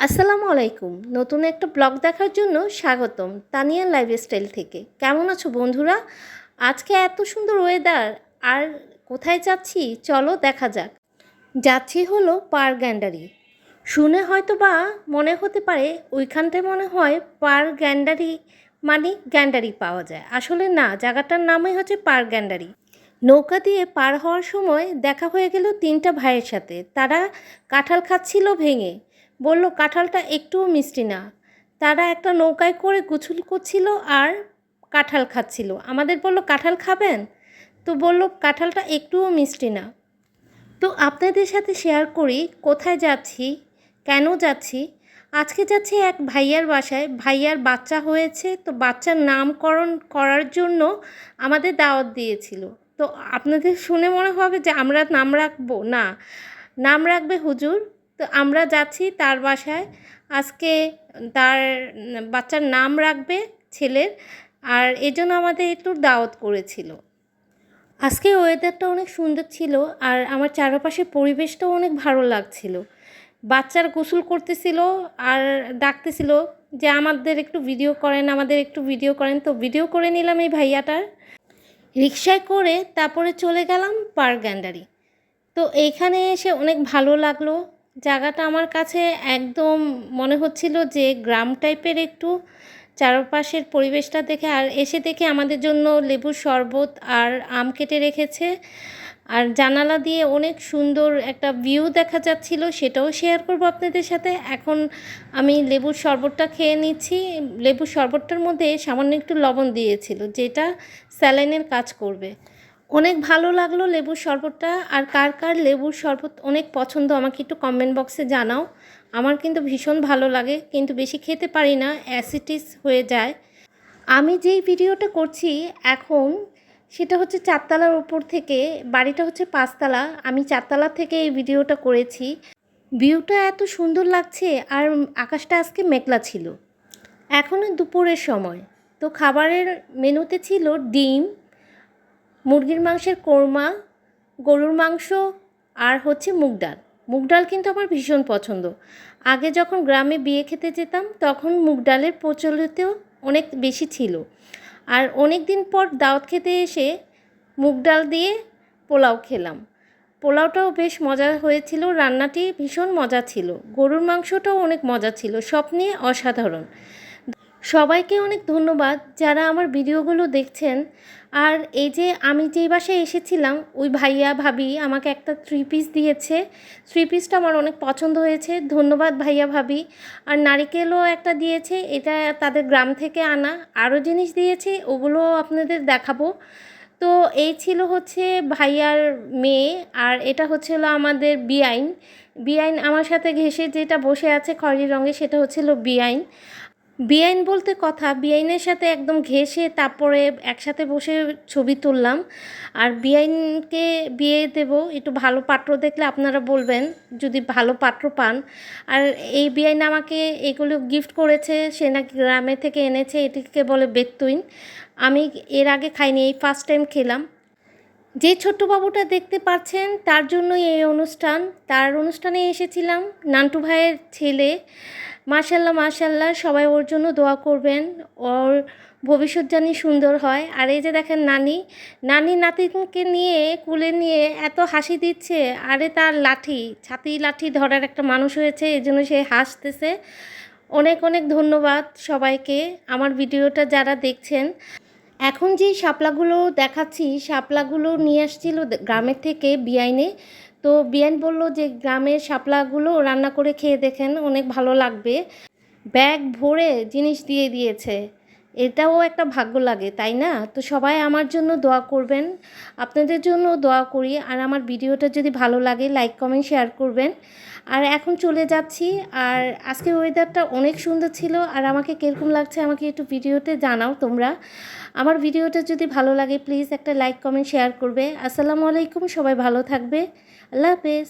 আসসালামু আলাইকুম। নতুন একটা ব্লগ দেখার জন্য স্বাগতম তানিয়া লাইফস্টাইল থেকে। কেমন আছো বন্ধুরা? আজকে এত সুন্দর ওয়েদার, আর কোথায় যাচ্ছি চলো দেখা যাক। যাচ্ছি হলো পার গ্যান্ডারি। শুনে হয়তো বা মনে হতে পারে ওইখানটায় মনে হয় পার গ্যান্ডারি মানে গ্যান্ডারি পাওয়া যায়। আসলে না, জায়গাটার নামই হচ্ছে পার গ্যান্ডারি। নৌকা দিয়ে পার হওয়ার সময় দেখা হয়ে গেল তিনটা ভাইয়ের সাথে। তারা কাঁঠাল খাচ্ছিল ভেঙে, বলল কাঁঠালটা একটুও মিষ্টি না। তারা একটা নৌকায় করে গোসল করছিল আর কাঁঠাল খাচ্ছিল। আমাদের বলল কাঁঠাল খাবেন, তো বলল কাঁঠালটা একটুও মিষ্টি না। তো আপনাদের সাথে শেয়ার করি কোথায় যাচ্ছি, কেন যাচ্ছি। আজকে যাচ্ছি এক ভাইয়ার বাসায়। ভাইয়ার বাচ্চা হয়েছে, তো বাচ্চার নামকরণ করার জন্য আমাদের দাওয়াত দিয়েছিল। তো আপনাদের শুনে মনে হবে যে আমরা নাম রাখবো, না, নাম রাখবে হুজুর। তো আমরা যাচ্ছি তার বাসায়। আজকে তার বাচ্চার নাম রাখবে ছেলের, আর এজন্য আমাদের একটু দাওয়াত করেছিল। আজকে ওয়েদারটা অনেক সুন্দর ছিল, আর আমার চারপাশের পরিবেশটাও অনেক ভালো লাগছিল। বাচ্চার গোসল করতেছিল আর ডাকতেছিল যে আমাদের একটু ভিডিও করেন, আমাদের একটু ভিডিও করেন। তো ভিডিও করে নিলাম এই ভাইয়াটার। রিকশায় করে তারপরে চলে গেলাম পার্ক গ্যান্ডারি। তো এইখানে এসে অনেক ভালো লাগলো। জায়গাটা আমার কাছে একদম মনে হচ্ছিল যে গ্রাম টাইপের একটু, চারপাশের পরিবেশটা দেখে। আর এসে দেখে আমাদের জন্য লেবুর শরবত আর আম কেটে রেখেছে, আর জানালা দিয়ে অনেক সুন্দর একটা ভিউ দেখা যাচ্ছিল, সেটাও শেয়ার করব আপনাদের সাথে। এখন আমি লেবুর শরবতটা খেয়ে নিচ্ছি। লেবুর শরবতটার মধ্যে সামান্য একটু লবণ দিয়েছিল, যেটা স্যালাইনের কাজ করবে। অনেক ভালো লাগলো লেবুর শরবতটা। আর কার কার লেবুর শরবত অনেক পছন্দ আমাকে একটু কমেন্ট বক্সে জানাও। আমার কিন্তু ভীষণ ভালো লাগে, কিন্তু বেশি খেতে পারি না, অ্যাসিডিস হয়ে যায়। আমি যেই ভিডিওটা করছি এখন, সেটা হচ্ছে চারতলার উপর থেকে। বাড়িটা হচ্ছে পাঁচতলা, আমি চারতলা থেকে এই ভিডিওটা করেছি। ভিউটা এত সুন্দর লাগছে, আর আকাশটা আজকে মেঘলা ছিল। এখনও দুপুরের সময়। তো খাবারের মেনুতে ছিল ডিম, মুরগির মাংসের কোরমা, গরুর মাংস, আর হচ্ছে মুগ ডাল। মুগ ডাল কিন্তু আমার ভীষণ পছন্দ। আগে যখন গ্রামে বিয়ে খেতে যেতাম তখন মুগ ডালের প্রচলিত অনেক বেশি ছিল। আর অনেক দিন পর দাওয়াত খেতে এসে মুগ ডাল দিয়ে পোলাও খেলাম। পোলাওটাও বেশ মজা হয়েছিল, রান্নাটি ভীষণ মজা ছিল। গরুর মাংসটাও অনেক মজা ছিল, সব নিয়ে অসাধারণ। সবাইকে অনেক ধন্যবাদ যারা আমার ভিডিওগুলো দেখছেন। আর এই যে আমি যেই বাসায় এসেছিলাম, ওই ভাইয়া ভাবি আমাকে একটা 3 পিস দিয়েছে। 3 পিসটা আমার অনেক পছন্দ হয়েছে, ধন্যবাদ ভাইয়া ভাবি। আর নারিকেলও একটা দিয়েছে, এটা তাদের গ্রাম থেকে আনা। আরও জিনিস দিয়েছে, ওগুলো আপনাদের দেখাবো। তো এই ছিল হচ্ছে ভাইয়ার মেয়ে, আর এটা হচ্ছিল আমাদের বিআইন। বিআইন আমার সাথে ঘেঁষে যেটা বসে আছে খয়েরি রঙে, সেটা হচ্ছিল বিআইন। বেআইন বলতে কথা, বেআইনের সাথে একদম ঘেঁষে তারপরে একসাথে বসে ছবি তুললাম। আর বেআইনকে বিয়ে দেব, একটু ভালো পাত্র দেখলে আপনারা বলবেন যদি ভালো পাত্র পান। আর এই বেআইন আমাকে এগুলো গিফট করেছে, সে নাকি গ্রামে থেকে এনেছে। এটিকে বলে বেত্তুইন। আমি এর আগে খাইনি, এই ফার্স্ট টাইম খেলাম। যে ছোট্ট বাবুটা দেখতে পাচ্ছেন তার জন্যই এই অনুষ্ঠান। তার অনুষ্ঠানে এসেছিলাম, নান্টু ভাইয়ের ছেলে। মাশাল্লাহ মাশাল্লাহ, সবাই ওর জন্য দোয়া করবেন, ওর ভবিষ্যৎ জানি সুন্দর হয়। আর এই যে দেখেন নানি, নানি নাতিকে নিয়ে কুলে নিয়ে এত হাসি দিচ্ছে। আরে তার লাঠি, ছাতি লাঠি ধরার একটা মানুষ হয়েছে, এই জন্য সে হাসতেছে। অনেক অনেক ধন্যবাদ সবাইকে আমার ভিডিওটা যারা দেখছেন। এখন যেই শাপলাগুলো দেখাচ্ছি, শাপলাগুলো নিয়ে আসছিল গ্রামের থেকে বিআইনে। তো বিআইন বলল যে গ্রামের শাপলাগুলো রান্না করে খেয়ে দেখেন, অনেক ভালো লাগবে। ব্যাগ ভরে জিনিস দিয়ে দিয়েছে, এটাও একটা ভাগ্য লাগে, তাই না? তো সবাই আমার জন্য দোয়া করবেন, আপনাদের জন্য দোয়া করি। আর আমার ভিডিওটা যদি ভালো লাগে লাইক কমেন্ট শেয়ার করবেন। আর এখন চলে যাচ্ছি। আর আজকে ওয়েদারটা অনেক সুন্দর ছিল। আর আমাকে কীরকম লাগছে আমাকে একটু ভিডিওতে জানাও তোমরা। আমার ভিডিওটা যদি ভালো লাগে প্লিজ একটা লাইক কমেন্ট শেয়ার করবে। আসসালামু আলাইকুম, সবাই ভালো থাকবে। আল্লাহ হাফেজ।